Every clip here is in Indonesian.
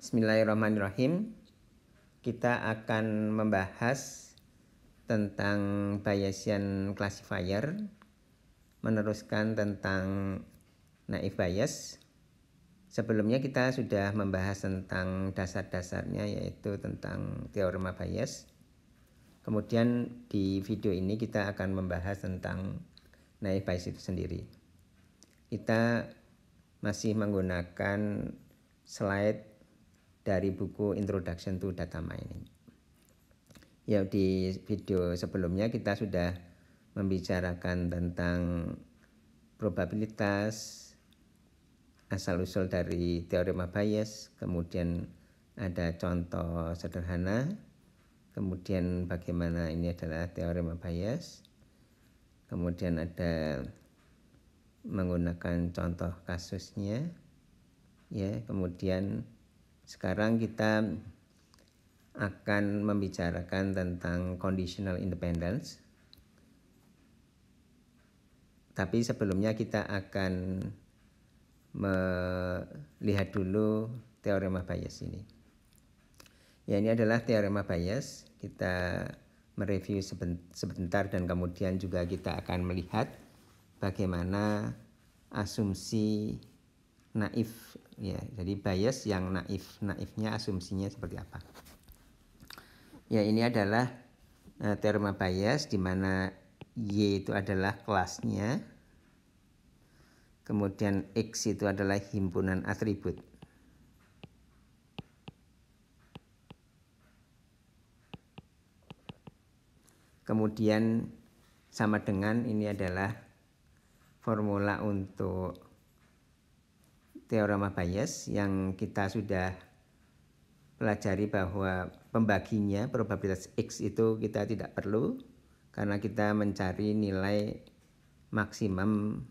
Bismillahirrahmanirrahim. Kita akan membahas tentang Bayesian classifier, meneruskan tentang naive Bayes. Sebelumnya kita sudah membahas tentang dasar-dasarnya, yaitu tentang teorema Bayes. Kemudian di video ini kita akan membahas tentang naive Bayes itu sendiri. Kita masih menggunakan slide dari buku Introduction to Data Mining. Ya, di video sebelumnya kita sudah membicarakan tentang probabilitas, asal-usul dari teorema Bayes, kemudian ada contoh sederhana, kemudian bagaimana ini adalah teorema Bayes, kemudian ada menggunakan contoh kasusnya, ya, kemudian sekarang kita akan membicarakan tentang conditional independence. Tapi sebelumnya kita akan melihat dulu teorema Bayes ini. Ya, ini adalah teorema Bayes. Kita mereview sebentar dan kemudian juga kita akan melihat bagaimana asumsi naif, ya, jadi Bayes yang naifnya asumsinya seperti apa. Ya, ini adalah teorema Bayes di mana Y itu adalah kelasnya, kemudian X itu adalah himpunan atribut. Kemudian sama dengan ini adalah formula untuk teorema Bayes yang kita sudah pelajari bahwa pembaginya probabilitas X itu kita tidak perlu karena kita mencari nilai maksimum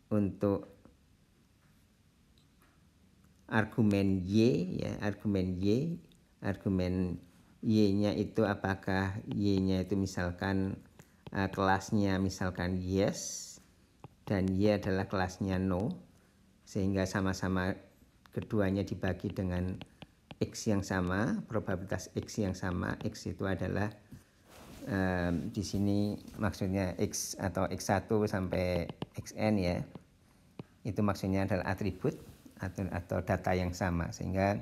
untuk argumen Y, ya, argumen Y-nya itu apakah Y-nya itu misalkan kelasnya misalkan yes dan Y adalah kelasnya no, sehingga sama-sama keduanya dibagi dengan X yang sama, probabilitas X yang sama. X itu adalah di sini maksudnya X atau X1 sampai Xn, ya, itu maksudnya adalah atribut atau data yang sama, sehingga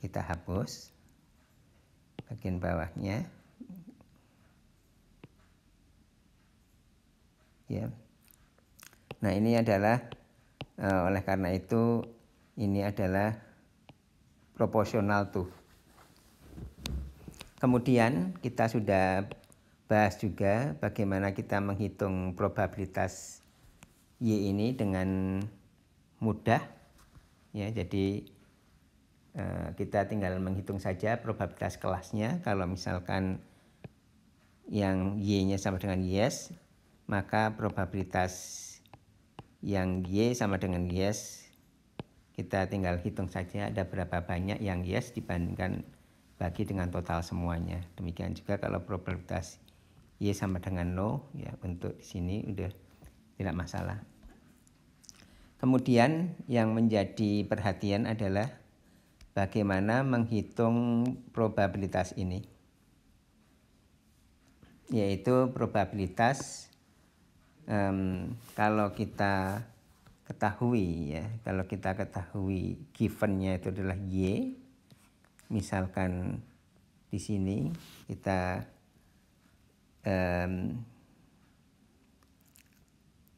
kita hapus bagian bawahnya, ya. Nah, ini adalah oleh karena itu ini adalah proporsional tuh. Kemudian kita sudah bahas juga bagaimana kita menghitung probabilitas Y ini dengan mudah, ya. Jadi kita tinggal menghitung saja probabilitas kelasnya. Kalau misalkan yang Y-nya sama dengan yes, maka probabilitas yang Y sama dengan yes kita tinggal hitung saja ada berapa banyak yang yes dibandingkan bagi dengan total semuanya. Demikian juga kalau probabilitas Y sama dengan no, ya, untuk di sini udah tidak masalah. Kemudian yang menjadi perhatian adalah bagaimana menghitung probabilitas ini, yaitu probabilitas kalau kita ketahui, ya, kalau kita ketahui givennya itu adalah Y, misalkan di sini kita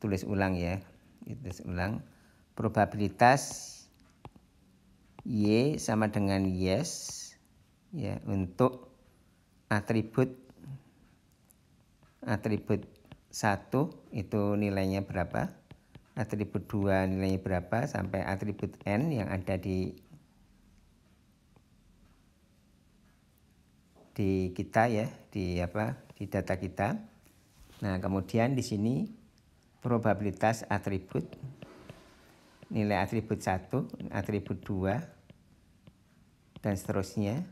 tulis ulang, ya, tulis ulang probabilitas Y sama dengan yes, ya, untuk atribut 1 itu nilainya berapa, atribut 2 nilainya berapa, sampai atribut N yang ada di kita, ya, di data kita. Nah, kemudian di sini probabilitas atribut, nilai atribut 1, atribut 2 dan seterusnya,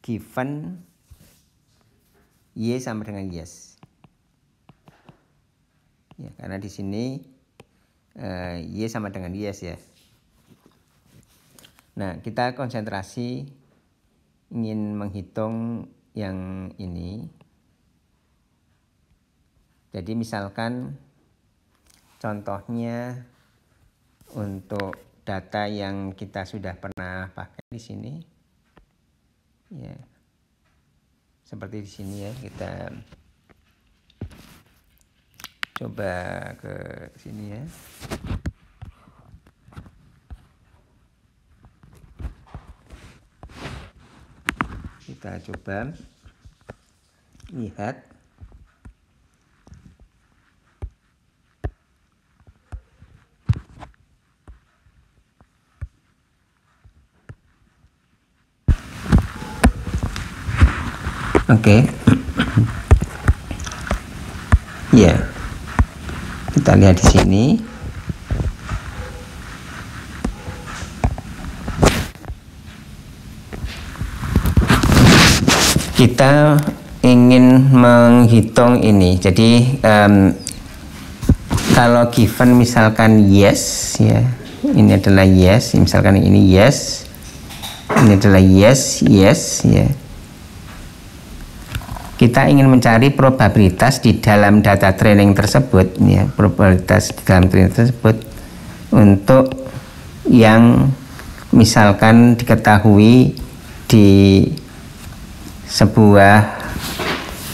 given Y sama dengan yes. Ya, karena di sini Y sama dengan yes ya. Nah, kita konsentrasi ingin menghitung yang ini. Jadi misalkan contohnya untuk data yang kita sudah pernah pakai di sini, ya, seperti di sini ya, kita coba ke sini ya. Kita coba lihat oke. Ya, kita lihat di sini. Kita ingin menghitung ini. Jadi kalau given misalkan yes ya, ini adalah yes, misalkan ini yes, ini adalah yes, yes ya. Kita ingin mencari probabilitas di dalam data training tersebut ya, probabilitas di dalam training tersebut untuk yang misalkan diketahui di sebuah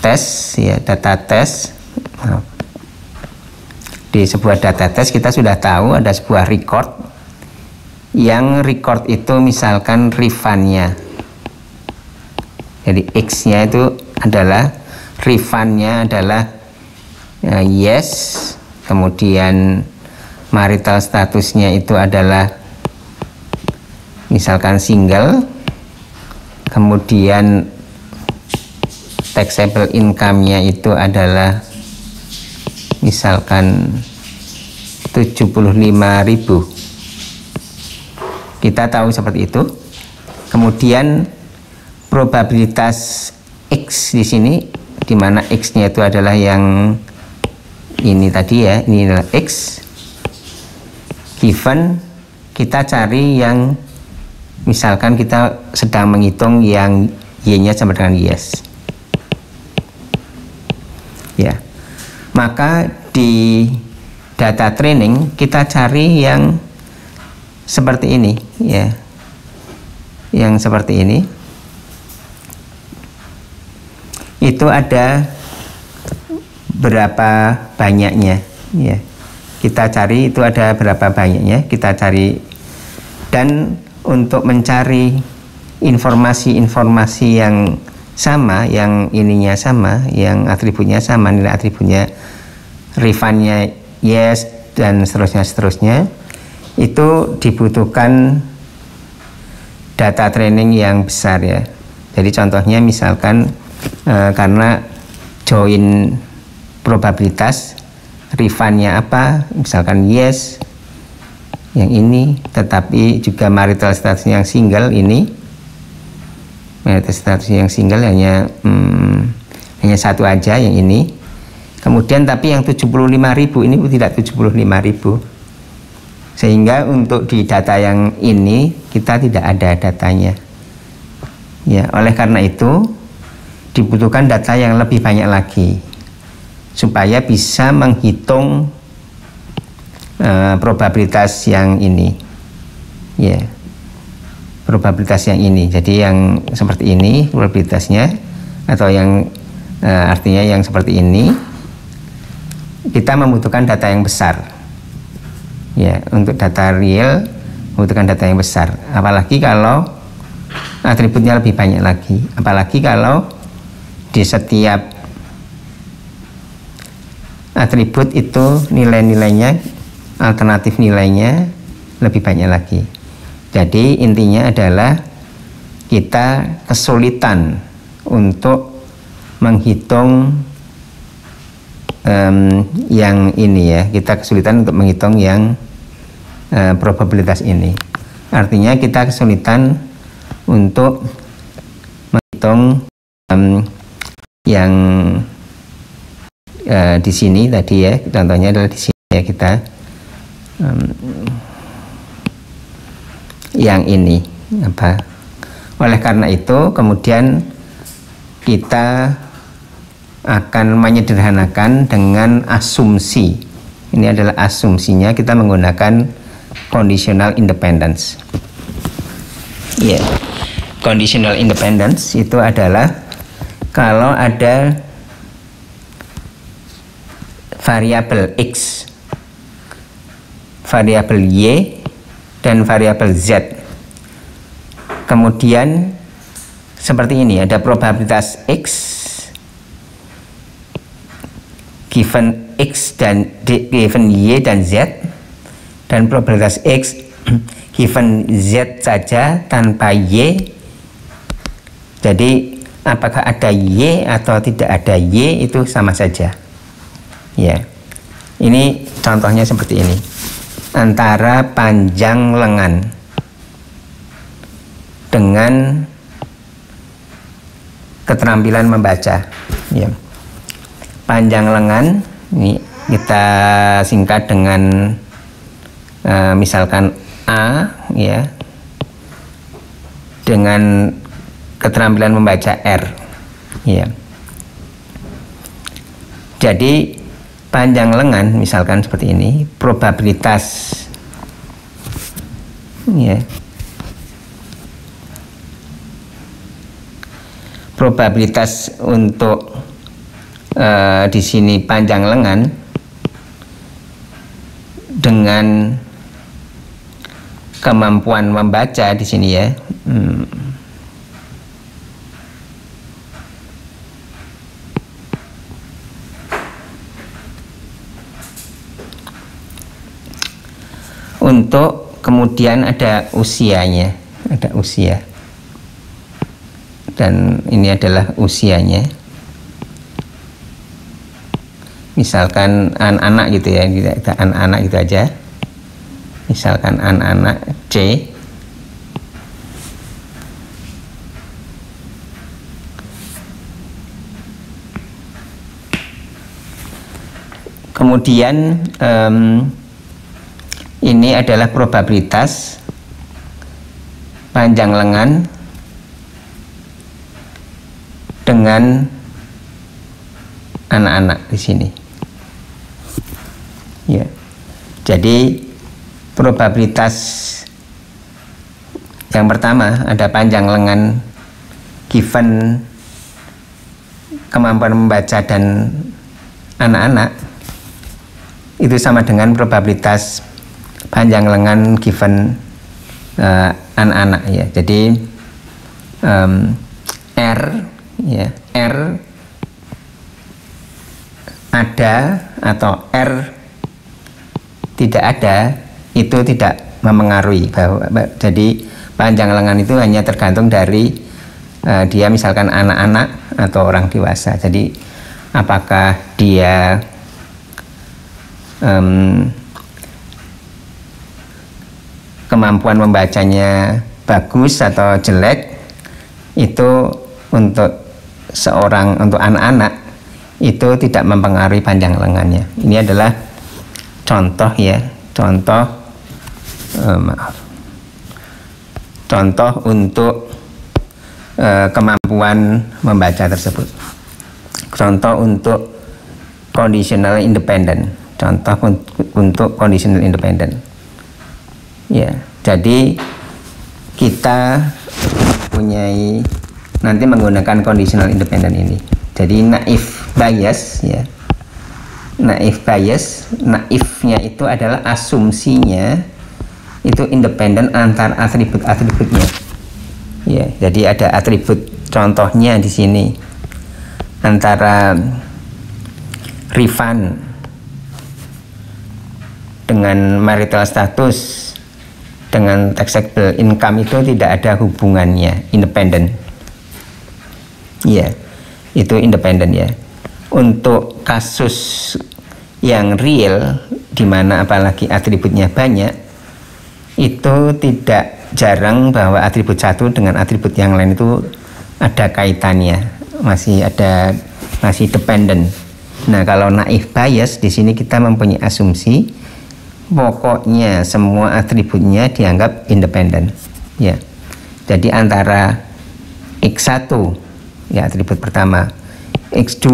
tes ya, data tes. Di sebuah data tes kita sudah tahu ada sebuah record, yang record itu misalkan refund-nya, jadi X-nya itu adalah refund-nya adalah yes, kemudian marital statusnya itu adalah misalkan single, kemudian taxable income-nya itu adalah misalkan 75.000. Kita tahu seperti itu. Kemudian probabilitas X di sini, di mana X-nya itu adalah yang ini tadi ya, ini adalah X. Given kita cari yang misalkan kita sedang menghitung yang Y-nya sama dengan yes. Ya, maka di data training kita cari yang seperti ini ya, yang seperti ini. Itu ada berapa banyaknya ya, kita cari itu ada berapa banyaknya, kita cari. Dan untuk mencari informasi-informasi yang sama, yang ininya sama, yang atributnya sama, nilai atributnya, refund-nya yes dan seterusnya, itu dibutuhkan data training yang besar ya. Jadi contohnya misalkan karena join probabilitas refund-nya apa, misalkan yes yang ini, tetapi juga marital statusnya yang single ini, marital statusnya yang single hanya satu aja yang ini. Kemudian tapi yang 75.000 ini tidak 75.000, sehingga untuk di data yang ini kita tidak ada datanya ya. Oleh karena itu dibutuhkan data yang lebih banyak lagi supaya bisa menghitung probabilitas yang ini ya, probabilitas yang ini. Jadi yang seperti ini probabilitasnya, atau yang artinya yang seperti ini, kita membutuhkan data yang besar ya. Untuk data real membutuhkan data yang besar, apalagi kalau atributnya lebih banyak lagi, apalagi kalau di setiap atribut itu nilai-nilainya, alternatif nilainya lebih banyak lagi. Jadi intinya adalah kita kesulitan untuk menghitung yang ini ya, kita kesulitan untuk menghitung yang probabilitas ini. Artinya kita kesulitan untuk menghitung yang di sini tadi ya, contohnya adalah di sini ya, kita yang ini apa. Oleh karena itu kemudian kita akan menyederhanakan dengan asumsi. Ini adalah asumsinya, kita menggunakan conditional independence. Ya, yeah. Conditional independence itu adalah kalau ada variabel X, variabel Y, dan variabel Z. Kemudian seperti ini, ada probabilitas X given X dan given Y dan Z, dan probabilitas X given Z saja tanpa Y. Jadi apakah ada Y atau tidak ada Y itu sama saja. Ya, ini contohnya seperti ini. Antara panjang lengan dengan keterampilan membaca. Ya. Panjang lengan ini kita singkat dengan misalkan A, ya, dengan keterampilan membaca R, ya. Jadi panjang lengan misalkan seperti ini, probabilitas, ya, probabilitas untuk di sini panjang lengan dengan kemampuan membaca di sini, ya. Untuk kemudian ada usianya, ada usia, dan ini adalah usianya. Misalkan anak-anak gitu ya, kita anak-anak gitu aja. Misalkan anak-anak C. Kemudian ini adalah probabilitas panjang lengan dengan anak-anak di sini. Ya. Jadi probabilitas yang pertama ada panjang lengan given kemampuan membaca dan anak-anak, itu sama dengan probabilitas panjang lengan given anak-anak, ya. Jadi R, ya, R ada atau R tidak ada itu tidak mempengaruhi bahwa, jadi panjang lengan itu hanya tergantung dari dia misalkan anak-anak atau orang dewasa. Jadi apakah dia kemampuan membacanya bagus atau jelek, itu untuk seorang, untuk anak-anak itu tidak mempengaruhi panjang lengannya. Ini adalah contoh, ya, contoh contoh untuk kemampuan membaca tersebut. Contoh untuk conditional independent, contoh untuk conditional independent. Ya, jadi kita punyai nanti menggunakan conditional independent ini. Jadi naive bias, ya. Naive bias, naifnya itu adalah asumsinya itu independen antar atribut-atributnya. Ya, jadi ada atribut contohnya di sini antara Rifan dengan marital status dengan taxable income itu tidak ada hubungannya, independen. Ya, itu independen, ya. Untuk kasus yang real di mana apalagi atributnya banyak, itu tidak jarang bahwa atribut satu dengan atribut yang lain itu ada kaitannya, masih dependen. Nah, kalau naive bias di sini kita mempunyai asumsi pokoknya semua atributnya dianggap independen, ya. Jadi antara X1 ya atribut pertama, X2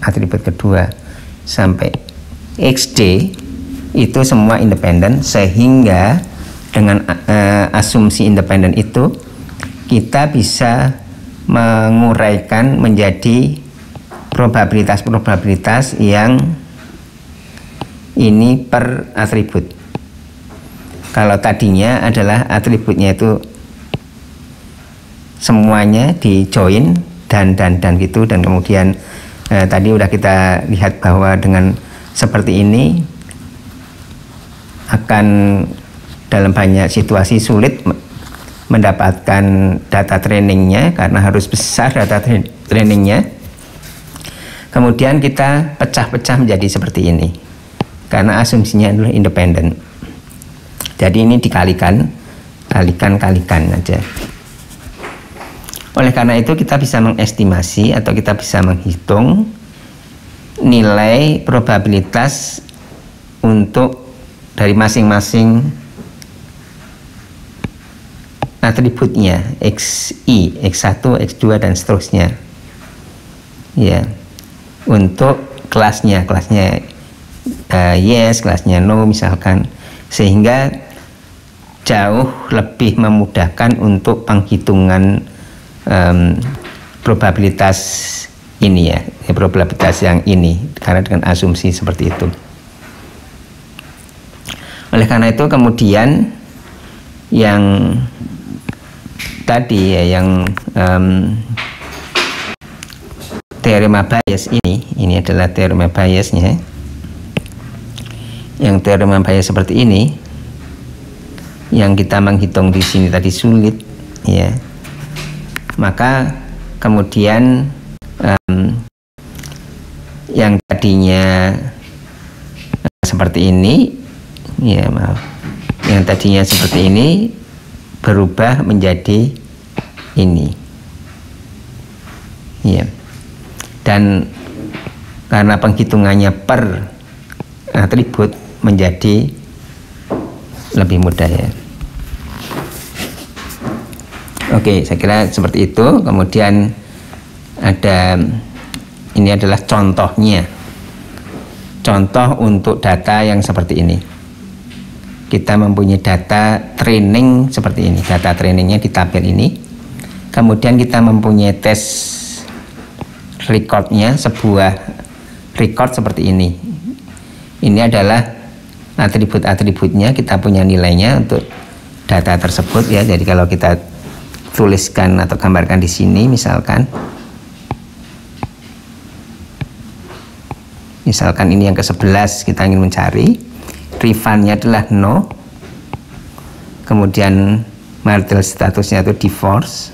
atribut kedua, sampai XD itu semua independen, sehingga dengan asumsi independen itu kita bisa menguraikan menjadi probabilitas-probabilitas yang ini per atribut. Kalau tadinya adalah atributnya itu semuanya di join dan gitu, dan kemudian tadi udah kita lihat bahwa dengan seperti ini akan dalam banyak situasi sulit mendapatkan data trainingnya karena harus besar data trainingnya. Kemudian kita pecah-pecah menjadi seperti ini karena asumsinya adalah independen. Jadi ini dikalikan aja. Oleh karena itu kita bisa mengestimasi atau kita bisa menghitung nilai probabilitas untuk dari masing-masing atributnya, XI, X1, X2 dan seterusnya. Ya. Untuk kelasnya yes, kelasnya no misalkan, sehingga jauh lebih memudahkan untuk penghitungan probabilitas ini ya, probabilitas yang ini karena dengan asumsi seperti itu. Oleh karena itu kemudian yang tadi ya, yang teorema Bayes ini adalah teorema Bayesnya. Yang teorema Bayes seperti ini, yang kita menghitung di sini tadi sulit, ya. Maka kemudian yang tadinya seperti ini, ya maaf, yang tadinya seperti ini berubah menjadi ini, ya. Dan karena penghitungannya per atribut menjadi lebih mudah ya. Oke, saya kira seperti itu. Kemudian ada, ini adalah contohnya, contoh untuk data yang seperti ini. Kita mempunyai data training seperti ini, data trainingnya di tabel ini. Kemudian kita mempunyai tes recordnya, sebuah record seperti ini. Ini adalah atribut-atributnya, kita punya nilainya untuk data tersebut ya. Jadi kalau kita tuliskan atau gambarkan di sini, misalkan ini yang ke-11 kita ingin mencari, refundnya adalah no, kemudian marital statusnya itu divorce,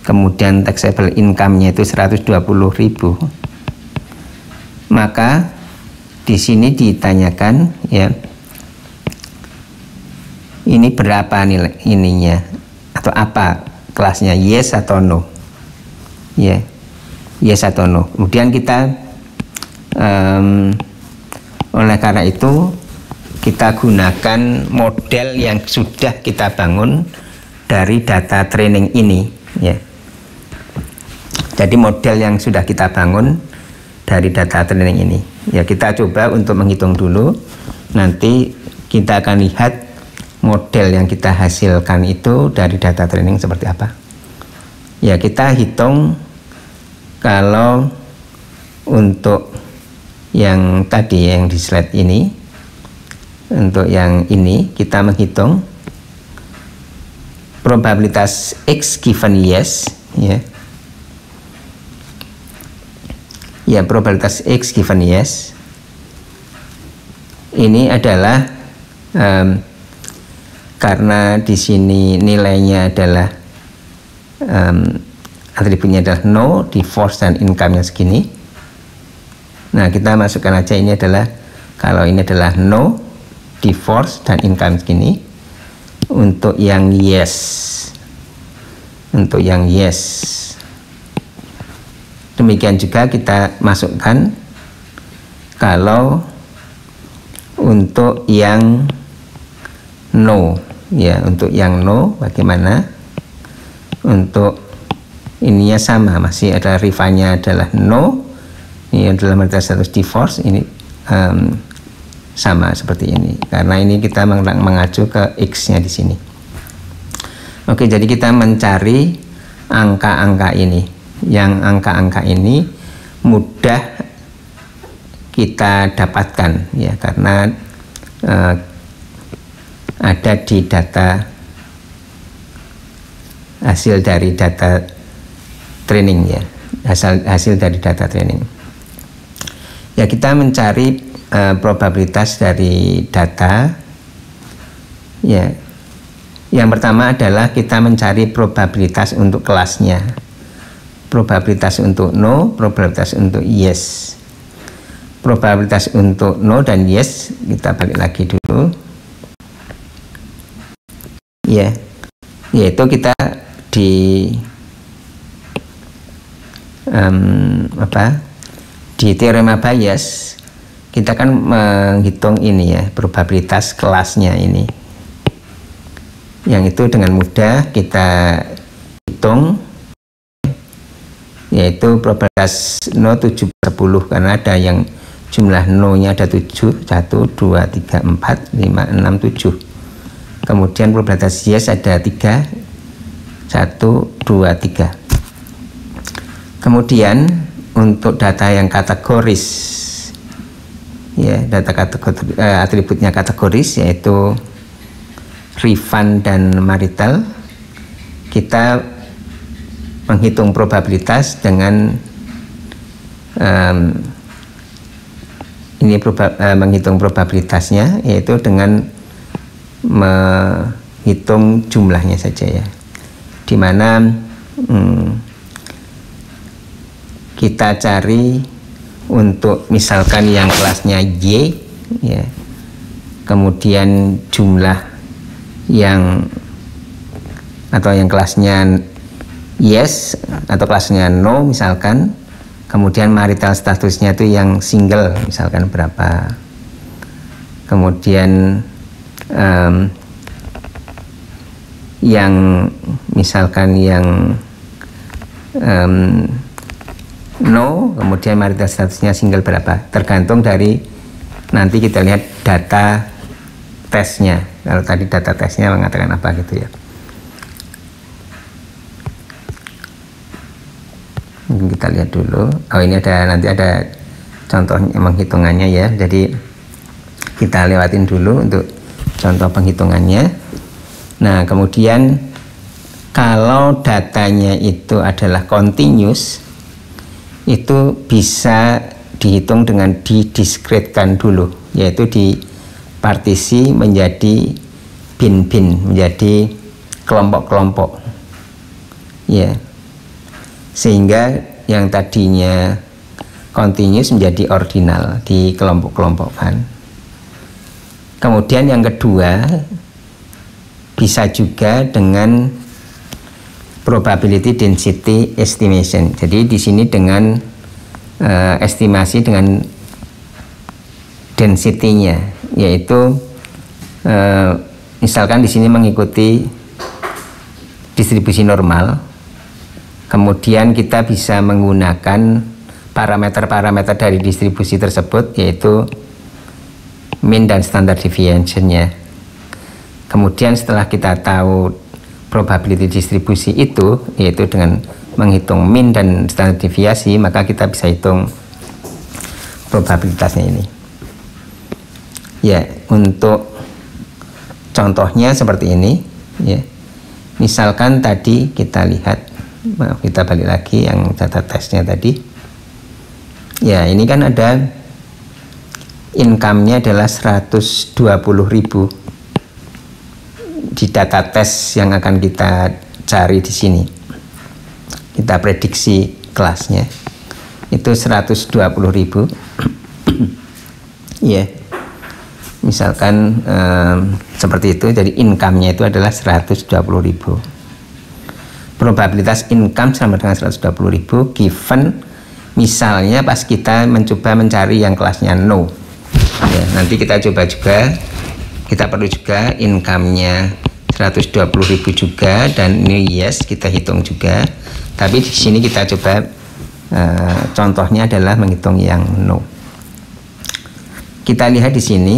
kemudian taxable income-nya itu 120.000. Maka di sini ditanyakan ya, ini berapa nilai ininya atau apa kelasnya, yes atau no, ya, yes atau no. Kemudian kita oleh karena itu kita gunakan model yang sudah kita bangun dari data training ini ya. Jadi model yang sudah kita bangun dari data training ini ya, kita coba untuk menghitung dulu. Nanti kita akan lihat model yang kita hasilkan itu dari data training seperti apa ya. Kita hitung kalau untuk yang tadi yang di slide ini, untuk yang ini kita menghitung probabilitas X given yes ya. Ya, probabilitas X given yes ini adalah karena di sini nilainya adalah atributnya adalah no, divorce dan income-nya segini. Nah, kita masukkan aja ini adalah, kalau ini adalah no, divorce dan income segini. Untuk yang yes, untuk yang yes demikian juga kita masukkan kalau untuk yang no, ya. Untuk yang no bagaimana? Untuk ininya sama, masih ada rifanya adalah no, ini adalah marital status divorce, ini sama seperti ini, karena ini kita mengacu ke X nya di sini. Oke, jadi kita mencari angka-angka ini, yang angka-angka ini mudah kita dapatkan, ya, karena ada di data, hasil dari data training, ya, hasil dari data training. Ya, kita mencari probabilitas dari data, ya. Yang pertama adalah kita mencari probabilitas untuk kelasnya, probabilitas untuk no, probabilitas untuk yes. Probabilitas untuk no dan yes kita balik lagi dulu, ya, yaitu kita di di teorema Bayes kita kan menghitung ini, ya, probabilitas kelasnya ini, yang itu dengan mudah kita hitung, yaitu probabilitas no 7/10, karena ada yang jumlah no-nya ada 7, 1, 2, 3, 4, 5, 6, 7. Kemudian probabilitas yes ada 3, 1, 2, 3. Kemudian untuk data yang kategoris, ya, data kategori, atributnya kategoris, yaitu refund dan marital, kita menghitung probabilitas dengan menghitung probabilitasnya, yaitu dengan menghitung jumlahnya saja, ya, dimana kita cari untuk misalkan yang kelasnya Y, ya, kemudian jumlah yang atau yang kelasnya yes atau kelasnya no misalkan, kemudian marital statusnya itu yang single misalkan berapa, kemudian yang misalkan yang no, kemudian marital statusnya single berapa, tergantung dari nanti kita lihat data tesnya. Kalau tadi data tesnya mengatakan apa gitu, ya. Mungkin kita lihat dulu. Oh, ini ada, nanti ada contohnya penghitungannya, ya. Jadi kita lewatin dulu untuk contoh penghitungannya. Nah, kemudian kalau datanya itu adalah continuous, itu bisa dihitung dengan didiskretkan dulu, yaitu dipartisi menjadi bin-bin, menjadi kelompok-kelompok, ya, sehingga yang tadinya continuous menjadi ordinal di kelompok-kelompokkan. Kemudian yang kedua bisa juga dengan probability density estimation. Jadi di sini dengan estimasi dengan density-nya, yaitu misalkan di sini mengikuti distribusi normal, kemudian kita bisa menggunakan parameter-parameter dari distribusi tersebut, yaitu mean dan standard deviation-nya. Kemudian setelah kita tahu probability distribusi itu, yaitu dengan menghitung mean dan standar deviasi, maka kita bisa hitung probabilitasnya ini. Ya, untuk contohnya seperti ini, ya. Misalkan tadi kita lihat, maaf, kita balik lagi yang data tesnya tadi. Ya, ini kan ada income-nya adalah 120.000 di data tes yang akan kita cari di sini. Kita prediksi kelasnya itu 120.000. Ya, misalkan seperti itu. Jadi income-nya itu adalah 120.000. Probabilitas income sama dengan 120.000 given misalnya pas kita mencoba mencari yang kelasnya no. Ya, nanti kita coba juga, kita perlu juga income-nya 120.000 juga, dan ini yes kita hitung juga. Tapi di sini kita coba contohnya adalah menghitung yang no. Kita lihat di sini,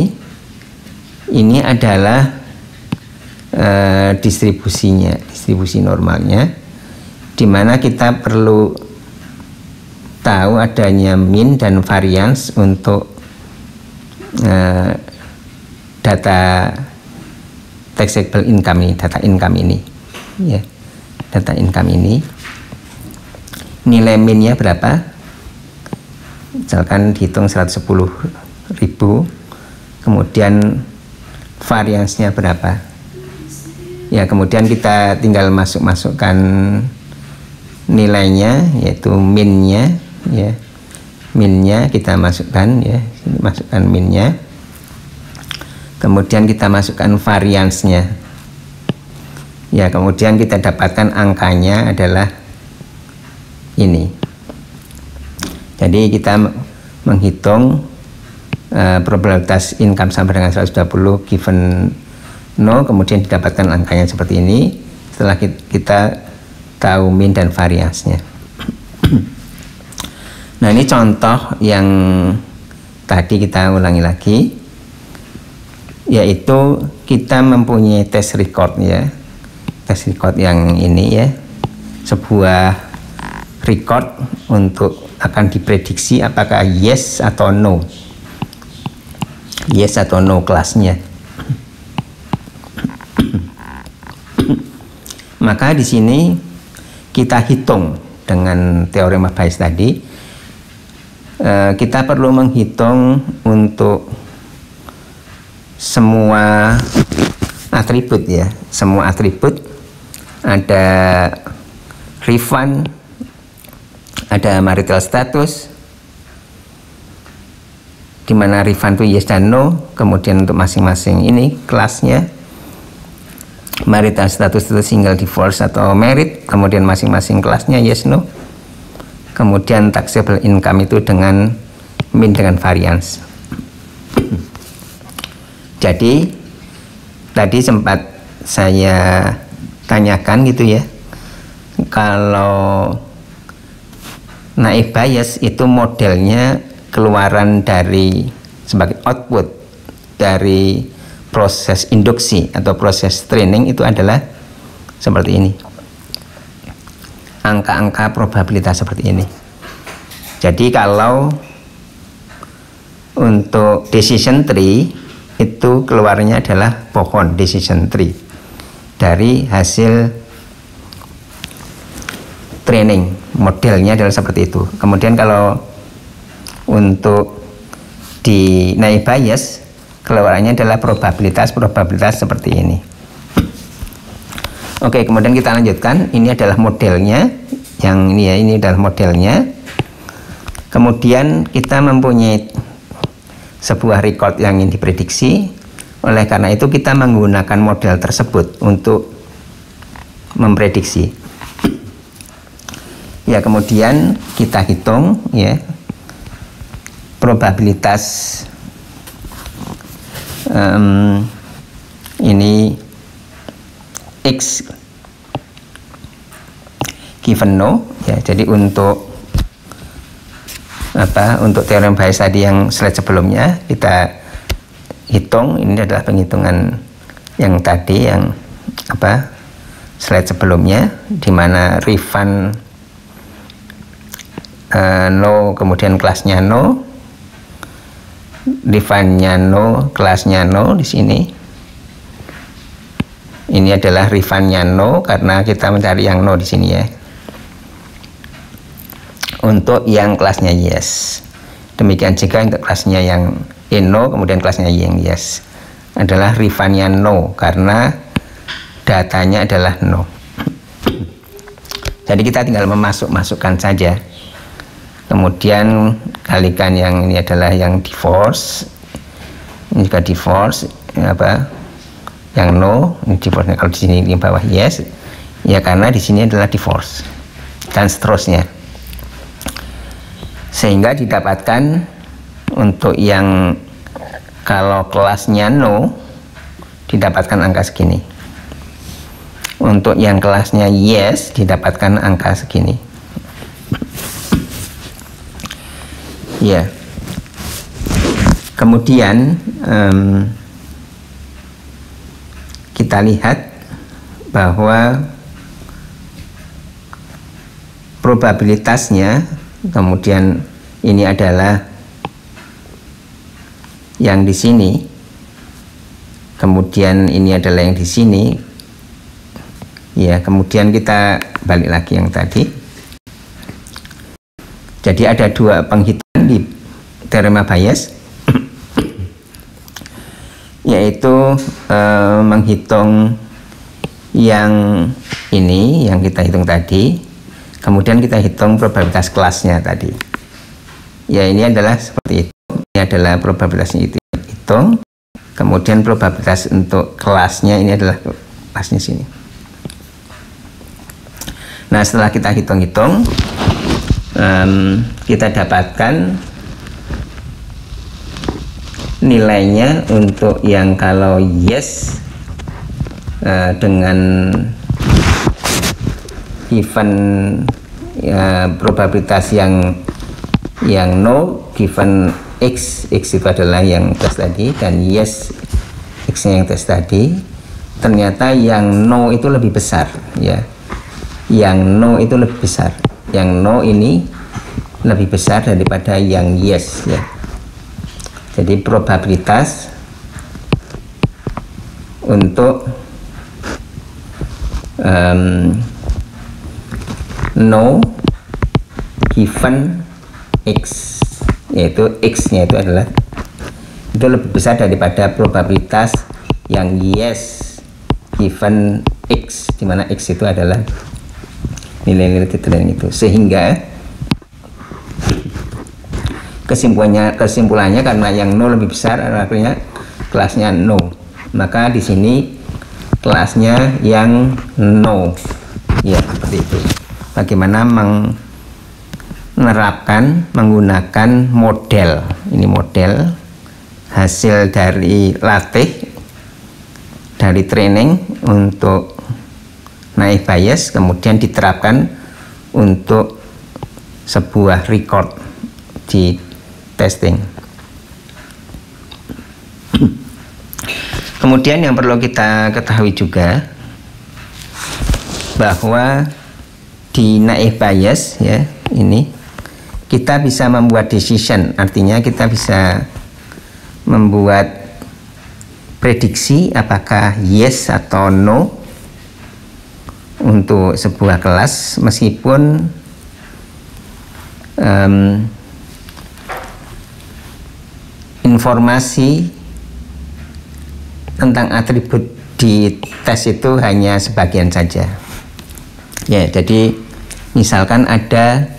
ini adalah distribusi normalnya, di mana kita perlu tahu adanya mean dan variance untuk data taxable income ini, data income ini, ya, data income ini. Nilai minnya berapa? Misalkan dihitung 110.000, kemudian variance-nya berapa? Ya, kemudian kita tinggal masukkan nilainya, yaitu min-nya, ya. Min-nya kita masukkan, ya, sini masukkan min-nya. Kemudian kita masukkan variance-nya. Ya, kemudian kita dapatkan angkanya adalah ini. Jadi kita menghitung probabilitas income sama dengan 120 given no, kemudian didapatkan angkanya seperti ini setelah kita tahu min dan variance-nya. Nah, ini contoh yang tadi kita ulangi lagi, yaitu kita mempunyai test record, ya, test record yang ini, ya, sebuah record untuk akan diprediksi apakah yes atau no, yes atau no kelasnya. Maka di sini kita hitung dengan teorema Bayes tadi, kita perlu menghitung untuk semua atribut, ya, semua atribut. Ada refund, ada marital status, di mana refund itu yes dan no, kemudian untuk masing-masing ini kelasnya. Marital status itu single, divorce atau married, kemudian masing-masing kelasnya yes no. Kemudian taxable income itu dengan min dengan variance. Jadi tadi sempat saya tanyakan gitu, ya, kalau naik Bayes itu modelnya keluaran dari sebagai output dari proses induksi atau proses training itu adalah seperti ini, angka-angka probabilitas seperti ini. Jadi kalau untuk decision tree itu keluarnya adalah pohon decision tree dari hasil training, modelnya adalah seperti itu. Kemudian kalau untuk di Naive Bayes keluarannya adalah probabilitas seperti ini. Oke, kemudian kita lanjutkan. Ini adalah modelnya, yang ini, ya, ini adalah modelnya. Kemudian kita mempunyai sebuah record yang ingin diprediksi. Oleh karena itu kita menggunakan model tersebut untuk memprediksi. Ya, kemudian kita hitung, ya, probabilitas ini X given no, ya. Jadi untuk untuk teorem Bayes tadi yang slide sebelumnya kita hitung, ini adalah penghitungan yang tadi yang slide sebelumnya, di mana refund no, kemudian kelasnya no, refundnya no, kelasnya no. Di sini ini adalah refundnya no karena kita mencari yang no di sini, ya. Untuk yang kelasnya yes, demikian juga untuk kelasnya yang no, kemudian kelasnya yang yes adalah refundnya no karena datanya adalah no. Jadi kita tinggal masukkan saja. Kemudian kalikan yang ini adalah yang divorce, ini juga divorce, yang no, ini divorce. Kalau di sini di bawah yes, ya karena di sini adalah divorce, dan seterusnya, sehingga didapatkan untuk yang kalau kelasnya no didapatkan angka segini. Untuk yang kelasnya yes didapatkan angka segini. Ya. Kemudian kita lihat bahwa probabilitasnya, kemudian ini adalah yang di sini, kemudian ini adalah yang di sini. Ya, kemudian kita balik lagi yang tadi. Jadi ada dua penghitungan di teorema Bayes, yaitu menghitung yang ini yang kita hitung tadi, kemudian kita hitung probabilitas kelasnya tadi. Ya, ini adalah seperti itu. Ini adalah probabilitasnya itu hitung, kemudian probabilitas untuk kelasnya ini adalah kelasnya sini. Nah, setelah kita hitung-hitung, kita dapatkan nilainya untuk yang kalau yes dengan given probabilitas yang no given x itu adalah yang tes tadi, dan yes x nya yang tes tadi, ternyata yang no itu lebih besar, ya. Yang no itu lebih besar, yang no ini lebih besar daripada yang yes, ya. Jadi probabilitas untuk no given x, yaitu x nya itu lebih besar daripada probabilitas yang yes given x, dimana x itu adalah nilai-nilai determinan itu. Sehingga kesimpulannya karena yang no lebih besar, artinya kelasnya no, maka di sini kelasnya yang no, ya, seperti itu. Bagaimana menerapkan menggunakan model, ini model hasil dari latih, dari training untuk naik Bayes, kemudian diterapkan untuk sebuah record di testing. Kemudian yang perlu kita ketahui juga bahwa di naik Bayes, ya, ini kita bisa membuat decision, artinya kita bisa membuat prediksi apakah yes atau no untuk sebuah kelas, meskipun informasi tentang atribut di tes itu hanya sebagian saja. Ya, jadi misalkan ada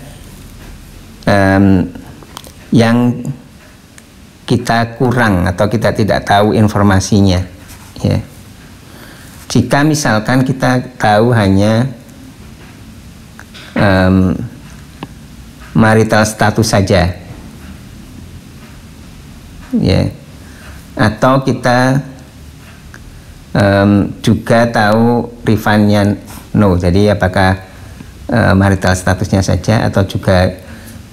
yang kita kurang atau kita tidak tahu informasinya, ya. Jika misalkan kita tahu hanya marital status saja, ya, atau kita juga tahu refundnya no, jadi apakah marital statusnya saja atau juga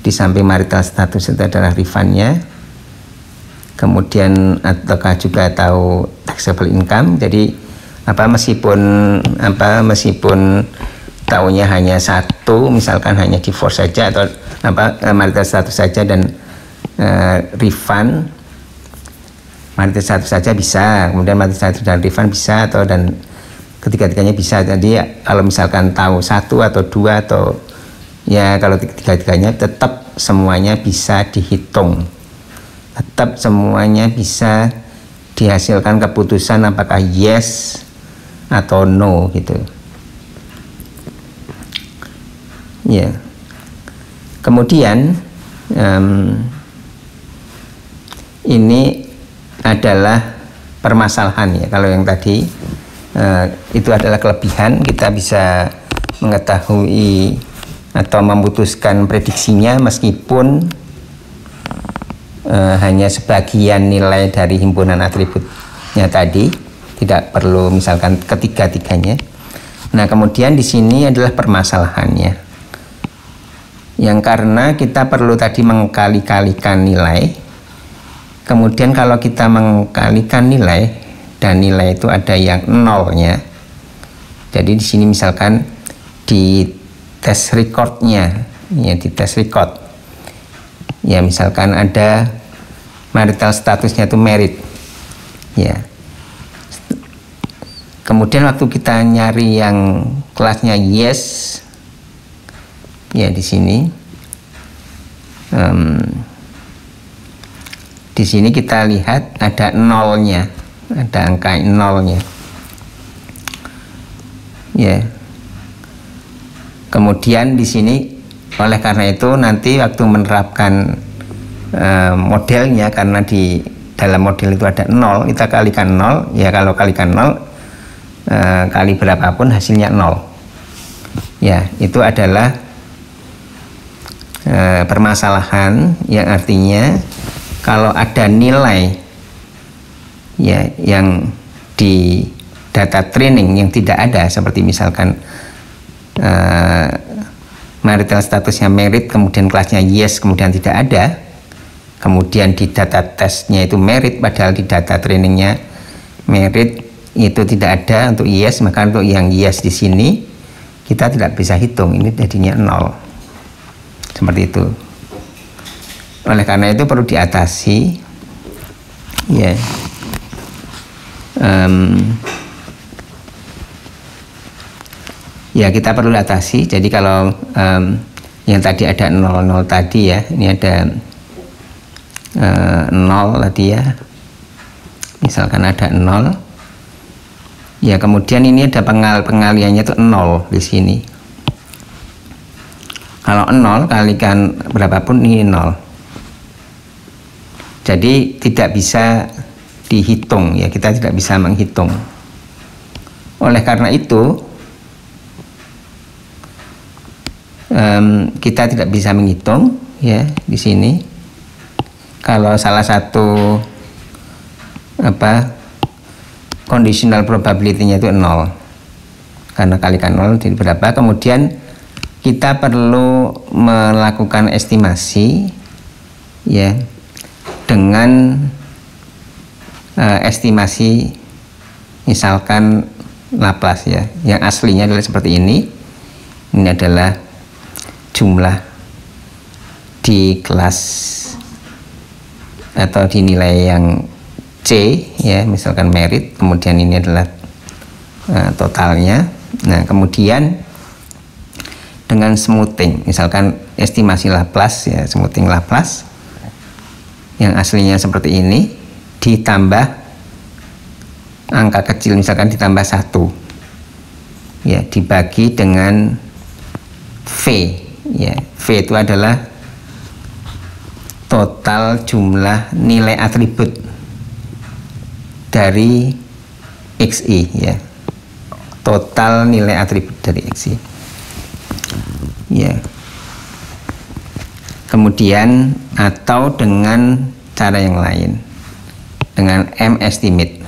di samping marital status itu adalah refundnya, kemudian ataukah juga tahu taxable income. Jadi meskipun tahunya hanya satu, misalkan hanya divorce saja atau marital status saja dan refund, marital status saja bisa, kemudian marital status dan refund bisa, atau dan ketiga-tiganya bisa. Jadi kalau misalkan tahu satu atau dua, atau ya kalau tiga-tiganya, tetap semuanya bisa dihitung, tetap semuanya bisa dihasilkan keputusan apakah yes atau no, gitu. Ya. Kemudian ini adalah permasalahan, ya. Kalau yang tadi itu adalah kelebihan, kita bisa mengetahui atau memutuskan prediksinya meskipun hanya sebagian nilai dari himpunan atributnya tadi, tidak perlu misalkan ketiga-tiganya. Nah, kemudian di sini adalah permasalahannya, yang karena kita perlu tadi mengkali-kalikan nilai. Kemudian kalau kita mengkalikan nilai dan nilai itu ada yang nolnya, jadi di sini misalkan di tes recordnya, ya di tes record, ya misalkan ada marital statusnya itu merit, ya. Kemudian waktu kita nyari yang kelasnya yes, ya di sini, di sini kita lihat ada nolnya, ada angka nolnya, ya. Kemudian di sini oleh karena itu nanti waktu menerapkan modelnya, karena di dalam model itu ada nol, kita kalikan nol, ya kalau kalikan nol kali berapapun hasilnya nol, ya itu adalah permasalahan, yang artinya kalau ada nilai ya yang di data training yang tidak ada, seperti misalkan marital statusnya merit kemudian kelasnya yes kemudian tidak ada, kemudian di data tesnya itu merit padahal di data trainingnya merit itu tidak ada untuk yes, maka untuk yang yes di sini kita tidak bisa hitung, ini jadinya nol, seperti itu. Oleh karena itu perlu diatasi, ya. Ya kita perlu atasi. Jadi kalau yang tadi ada 00 tadi ya, ini ada 0 tadi ya, misalkan ada 0, ya kemudian ini ada pengaliannya itu 0 di sini. Kalau 0 kalikan berapapun ini 0. Jadi tidak bisa dihitung, ya kita tidak bisa menghitung. Oleh karena itu kita tidak bisa menghitung, ya di sini. Kalau salah satu conditional probability-nya itu 0, karena kalikan 0 jadi berapa. Kemudian kita perlu melakukan estimasi, ya, dengan estimasi misalkan Laplace, ya, yang aslinya adalah seperti ini. Ini adalah jumlah di kelas atau di nilai yang C, ya misalkan merit, kemudian ini adalah totalnya. Nah kemudian dengan smoothing, misalkan estimasi Laplace, ya smoothing Laplace yang aslinya seperti ini ditambah angka kecil, misalkan ditambah 1, ya dibagi dengan V, ya V itu adalah total jumlah nilai atribut dari XI, ya total nilai atribut dari XI, ya. Kemudian atau dengan cara yang lain, dengan M estimate,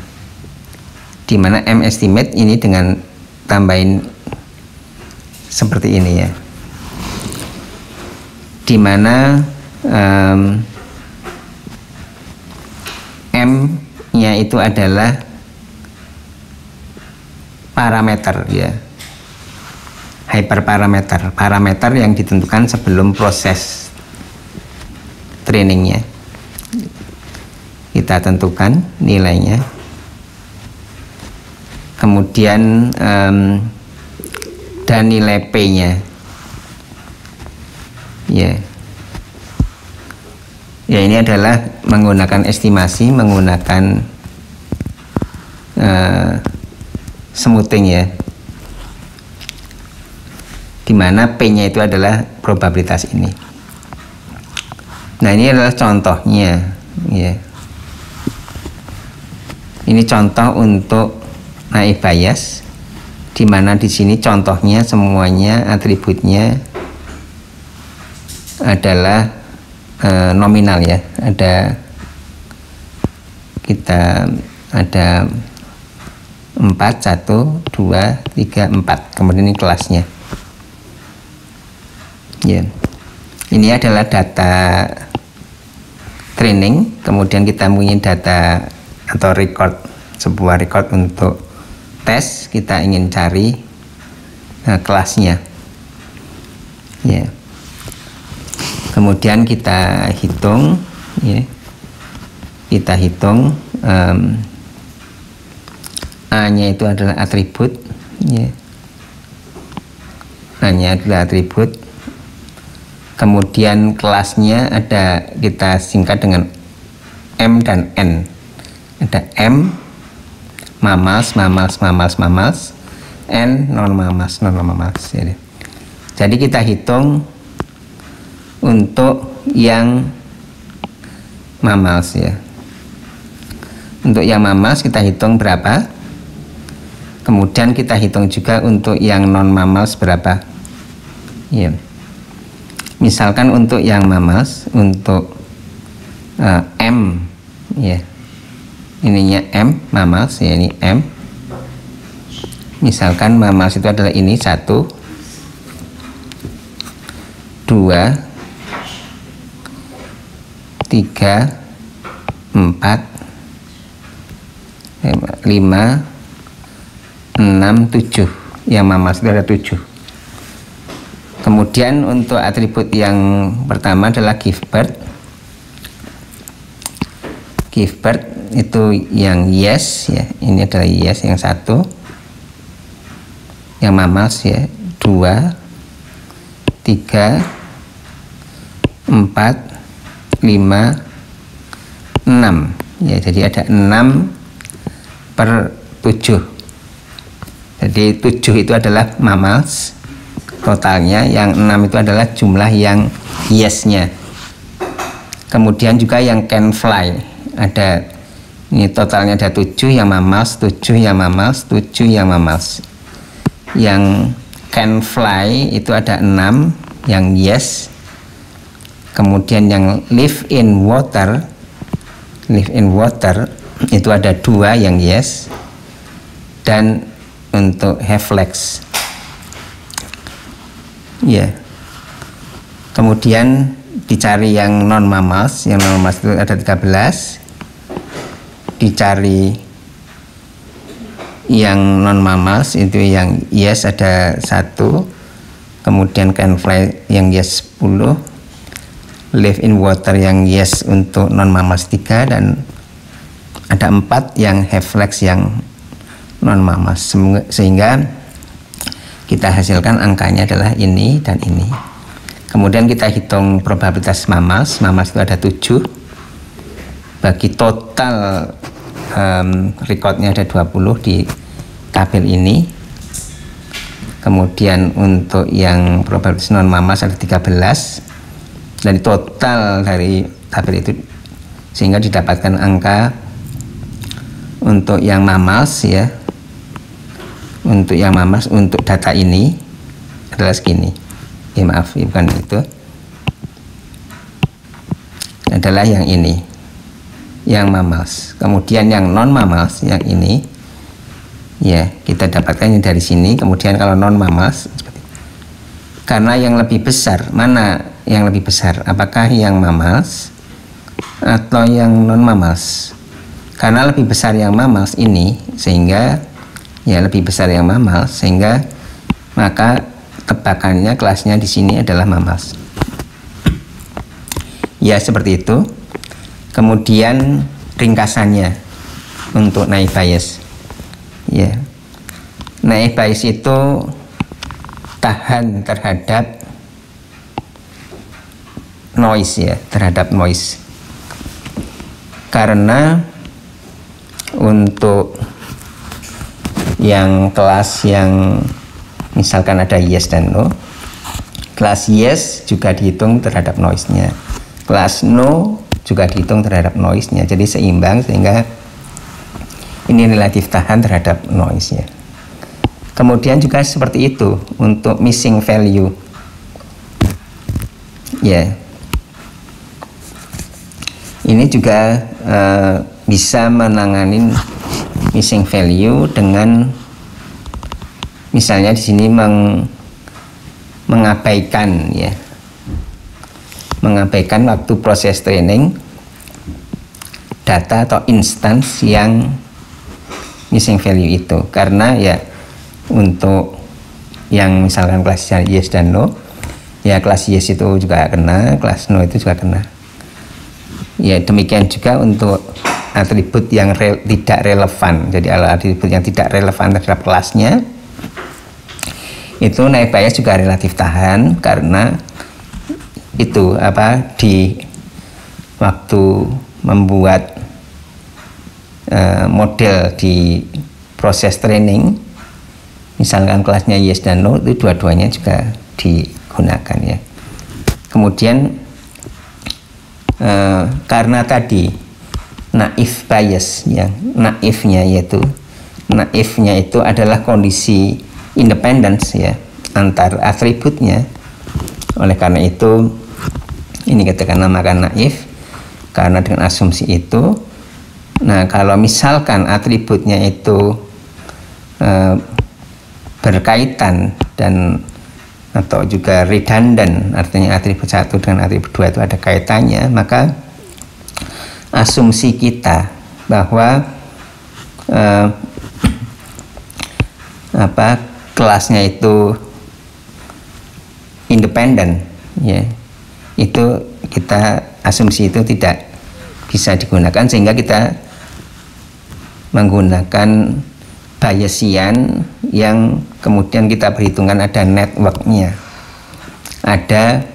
di mana M estimate ini dengan tambahin seperti ini, ya, di mana M-nya itu adalah parameter, ya, hyperparameter, parameter yang ditentukan sebelum proses trainingnya. Kita tentukan nilainya, kemudian dan nilai P-nya, ya. Ya ini adalah menggunakan estimasi, menggunakan smoothing, ya, dimana P-nya itu adalah probabilitas ini. Nah ini adalah contohnya, ya. Ini contoh untuk naive Bayes, dimana di sini contohnya semuanya atributnya adalah nominal ya, kita ada 4, 1, 2, 3, 4, kemudian ini kelasnya ya. Ini adalah data training, kemudian kita ingin data atau record, sebuah record untuk tes, kita ingin cari kelasnya ya. Kemudian kita hitung ya, kita hitung A-nya itu adalah atribut ya. A-nya adalah atribut, kemudian kelasnya ada, kita singkat dengan M dan N. Ada M mammals, N non mammals ya. Jadi kita hitung untuk yang mammals ya. Untuk yang mammals kita hitung berapa, kemudian kita hitung juga untuk yang non mammals berapa ya. Misalkan untuk yang mammals, untuk M ya, ininya M mammals ya, ini M. Misalkan mammals itu adalah ini 1, 2, 3, 4, 5, 6, 7. Yang mammals itu ada 7. Kemudian untuk atribut yang pertama adalah give birth. Give birth itu yang yes ya, ini adalah yes yang 1. Yang mammals ya 2, 3, 4, 5, 6 ya. Jadi ada 6/7. Jadi 7 itu adalah mammals totalnya, yang 6 itu adalah jumlah yang yes-nya. Kemudian juga yang can fly, ada ini totalnya ada 7 yang mammals, 7 yang mammals, 7 yang mammals. Yang can fly itu ada 6 yang yes. Kemudian yang live in water itu ada 2 yang yes. Dan untuk have legs ya. Kemudian dicari yang non mammals, yang non mammals itu ada 13. Dicari yang non mammals itu yang yes ada 1. Kemudian can fly yang yes 10. Live in water yang yes untuk non mammals 3, dan ada 4 yang have legs yang non mammals, sehingga kita hasilkan angkanya adalah ini dan ini. Kemudian kita hitung probabilitas mammals itu ada 7, bagi total recordnya ada 20 di tabel ini. Kemudian untuk yang probabilitas non mammals ada 13 dari total dari tabel itu, sehingga didapatkan angka untuk yang mammals ya. Untuk yang mammals, untuk data ini adalah segini ya, maaf bukan itu, adalah yang ini yang mammals. Kemudian yang non mammals yang ini ya, kita dapatkannya dari sini. Kemudian kalau non mammals, karena yang lebih besar, mana yang lebih besar, apakah yang mammals atau yang non mammals? Karena lebih besar yang mammals ini, sehingga ya lebih besar yang mammals, sehingga maka tebakannya kelasnya di sini adalah mammals ya, seperti itu. Kemudian ringkasannya untuk naive Bayes ya, naive Bayes itu tahan terhadap noise ya, terhadap noise. Karena untuk yang kelas yang misalkan ada yes dan no, kelas yes juga dihitung terhadap noise-nya, kelas no juga dihitung terhadap noise-nya, jadi seimbang, sehingga ini relatif tahan terhadap noise-nya. Kemudian juga seperti itu untuk missing value ya. ini juga bisa menangani missing value dengan misalnya di sini mengabaikan ya, mengabaikan waktu proses training data atau instance yang missing value itu, karena ya untuk yang misalkan kelas yes dan no, ya kelas yes itu juga kena, kelas no itu juga kena. Ya demikian juga untuk atribut yang tidak relevan. Jadi atribut yang tidak relevan terhadap kelasnya itu naive Bayes juga relatif tahan, karena itu di waktu membuat model di proses training, misalkan kelasnya yes dan no, itu dua-duanya juga digunakan ya. Kemudian karena tadi naive Bayes yang naifnya itu adalah kondisi independence ya antar atributnya. Oleh karena itu ini kita namakan naif karena dengan asumsi itu. Nah, kalau misalkan atributnya itu berkaitan dan atau juga redundant, artinya atribut satu dengan atribut dua itu ada kaitannya, maka asumsi kita bahwa kelasnya itu independen ya, itu kita asumsi itu tidak bisa digunakan, sehingga kita menggunakan Bayesian yang kemudian kita perhitungkan ada networknya, ada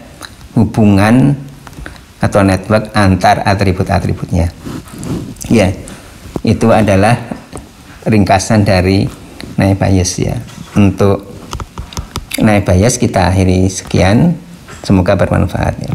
hubungan atau network antar atribut-atributnya ya. Itu adalah ringkasan dari naive Bayes ya. Untuk naive Bayes kita akhiri sekian, semoga bermanfaat ya.